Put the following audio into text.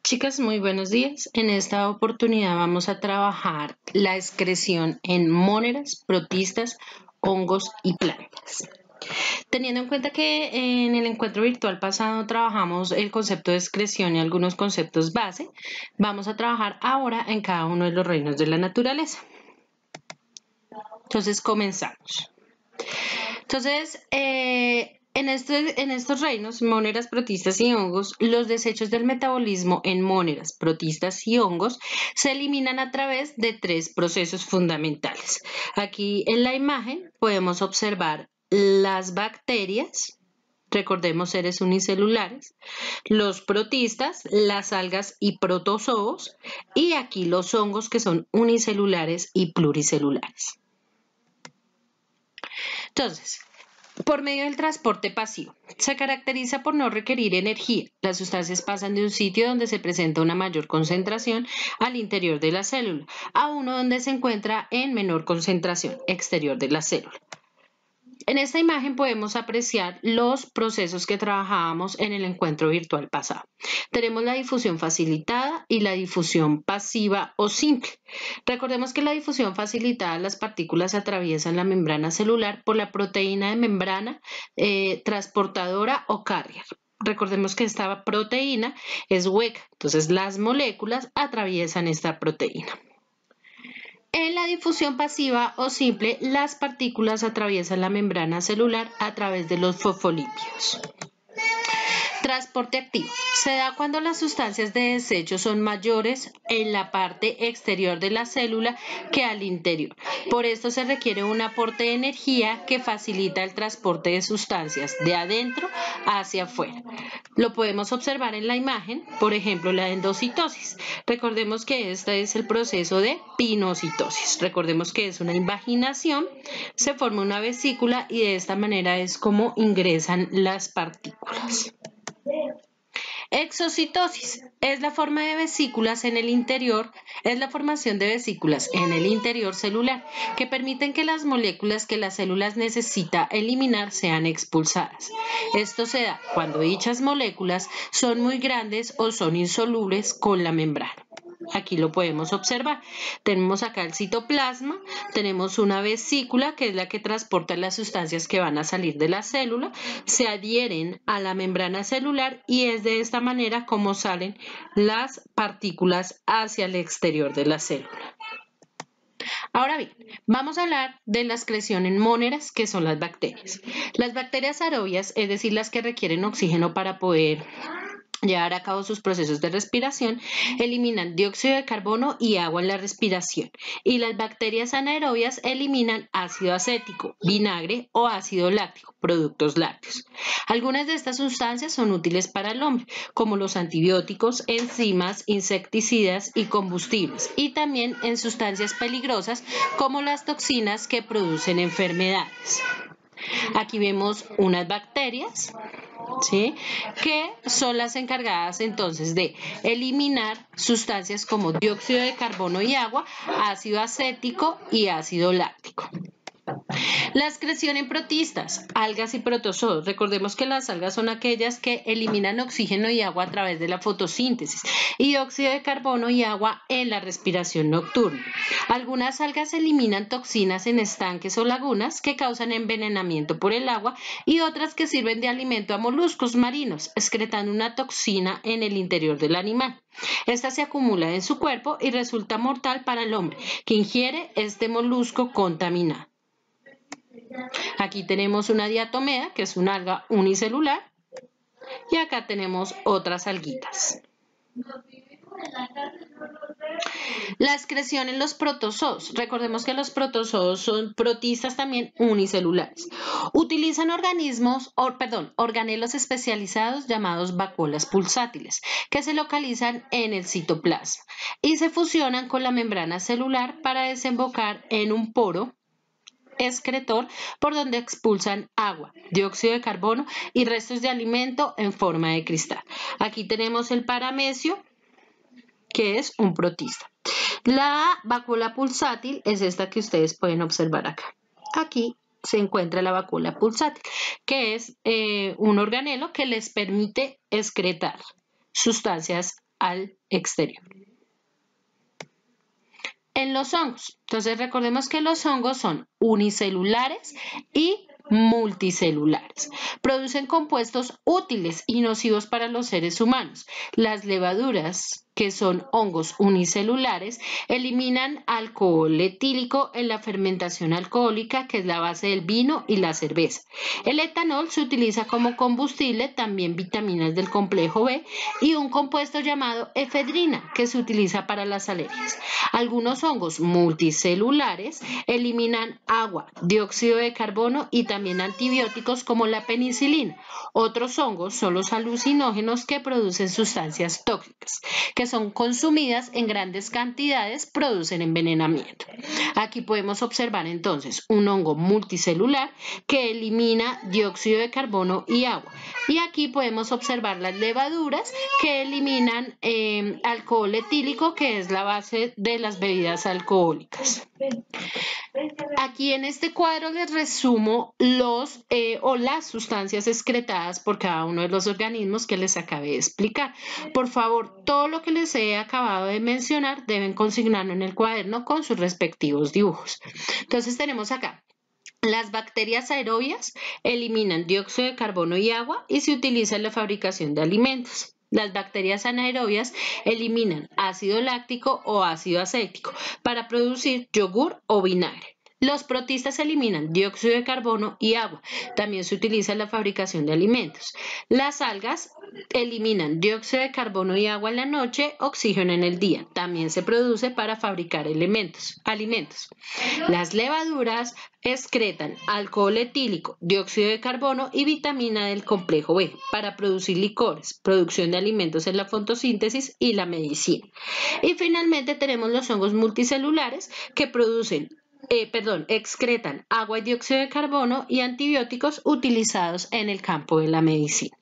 Chicas, muy buenos días. En esta oportunidad vamos a trabajar la excreción en móneras, protistas, hongos y plantas. Teniendo en cuenta que en el encuentro virtual pasado trabajamos el concepto de excreción y algunos conceptos base, vamos a trabajar ahora en cada uno de los reinos de la naturaleza. Entonces, comenzamos. Entonces, en estos reinos, móneras, protistas y hongos, los desechos del metabolismo en móneras, protistas y hongos se eliminan a través de tres procesos fundamentales. Aquí en la imagen podemos observar las bacterias, recordemos seres unicelulares, los protistas, las algas y protozoos, y aquí los hongos que son unicelulares y pluricelulares. Entonces, por medio del transporte pasivo, se caracteriza por no requerir energía. Las sustancias pasan de un sitio donde se presenta una mayor concentración al interior de la célula a uno donde se encuentra en menor concentración exterior de la célula. En esta imagen podemos apreciar los procesos que trabajábamos en el encuentro virtual pasado. Tenemos la difusión facilitada y la difusión pasiva o simple. Recordemos que la difusión facilitada, las partículas atraviesan la membrana celular por la proteína de membrana transportadora o carrier. Recordemos que esta proteína es hueca, entonces las moléculas atraviesan esta proteína. En la difusión pasiva o simple, las partículas atraviesan la membrana celular a través de los fosfolípidos. Transporte activo. Se da cuando las sustancias de desecho son mayores en la parte exterior de la célula que al interior. Por esto se requiere un aporte de energía que facilita el transporte de sustancias de adentro hacia afuera. Lo podemos observar en la imagen, por ejemplo, la endocitosis. Recordemos que este es el proceso de pinocitosis. Recordemos que es una invaginación, se forma una vesícula y de esta manera es como ingresan las partículas. Exocitosis es la forma de vesículas en el interior, es la formación de vesículas en el interior celular que permiten que las moléculas que las células necesita eliminar sean expulsadas. Esto se da cuando dichas moléculas son muy grandes o son insolubles con la membrana. Aquí lo podemos observar. Tenemos acá el citoplasma, tenemos una vesícula que es la que transporta las sustancias que van a salir de la célula, se adhieren a la membrana celular y es de esta manera como salen las partículas hacia el exterior de la célula. Ahora bien, vamos a hablar de la excreción en móneras, que son las bacterias. Las bacterias aerobias, es decir, las que requieren oxígeno para poder llevar a cabo sus procesos de respiración, eliminan dióxido de carbono y agua en la respiración. Y las bacterias anaerobias eliminan ácido acético, vinagre o ácido láctico, productos lácteos. Algunas de estas sustancias son útiles para el hombre, como los antibióticos, enzimas, insecticidas y combustibles, y también en sustancias peligrosas como las toxinas que producen enfermedades. Aquí vemos unas bacterias, ¿sí?, que son las encargadas entonces de eliminar sustancias como dióxido de carbono y agua, ácido acético y ácido láctico. La excreción en protistas, algas y protozoos. Recordemos que las algas son aquellas que eliminan oxígeno y agua a través de la fotosíntesis y dióxido de carbono y agua en la respiración nocturna. Algunas algas eliminan toxinas en estanques o lagunas que causan envenenamiento por el agua y otras que sirven de alimento a moluscos marinos, excretando una toxina en el interior del animal. Esta se acumula en su cuerpo y resulta mortal para el hombre que ingiere este molusco contaminado. Aquí tenemos una diatomea, que es una alga unicelular, y acá tenemos otras alguitas. La excreción en los protozoos. Recordemos que los protozoos son protistas también unicelulares. Utilizan organelos especializados llamados vacuolas pulsátiles, que se localizan en el citoplasma y se fusionan con la membrana celular para desembocar en un poro excretor por donde expulsan agua, dióxido de carbono y restos de alimento en forma de cristal. Aquí tenemos el paramecio, que es un protista. La vacuola pulsátil es esta que ustedes pueden observar acá. Aquí se encuentra la vacuola pulsátil, que es un organelo que les permite excretar sustancias al exterior. En los hongos, entonces recordemos que los hongos son unicelulares y multicelulares. Producen compuestos útiles y nocivos para los seres humanos. Las levaduras, que son hongos unicelulares, eliminan alcohol etílico en la fermentación alcohólica, que es la base del vino y la cerveza. El etanol se utiliza como combustible, también vitaminas del complejo B y un compuesto llamado efedrina, que se utiliza para las alergias. Algunos hongos multicelulares eliminan agua, dióxido de carbono y también antibióticos como la penicilina. Otros hongos son los alucinógenos, que producen sustancias tóxicas, que son consumidas en grandes cantidades, producen envenenamiento. Aquí podemos observar entonces un hongo multicelular que elimina dióxido de carbono y agua. Y aquí podemos observar las levaduras que eliminan alcohol etílico, que es la base de las bebidas alcohólicas. Aquí en este cuadro les resumo las sustancias excretadas por cada uno de los organismos que les acabé de explicar. Por favor, todo lo que les he acabado de mencionar deben consignarlo en el cuaderno con sus respectivos dibujos. Entonces tenemos acá: las bacterias aerobias eliminan dióxido de carbono y agua y se utiliza en la fabricación de alimentos. Las bacterias anaerobias eliminan ácido láctico o ácido acético para producir yogur o vinagre. Los protistas eliminan dióxido de carbono y agua. También se utiliza en la fabricación de alimentos. Las algas eliminan dióxido de carbono y agua en la noche, oxígeno en el día. También se produce para fabricar alimentos. Las levaduras excretan alcohol etílico, dióxido de carbono y vitamina del complejo B para producir licores, producción de alimentos en la fotosíntesis y la medicina. Y finalmente tenemos los hongos multicelulares, que excretan agua y dióxido de carbono y antibióticos utilizados en el campo de la medicina.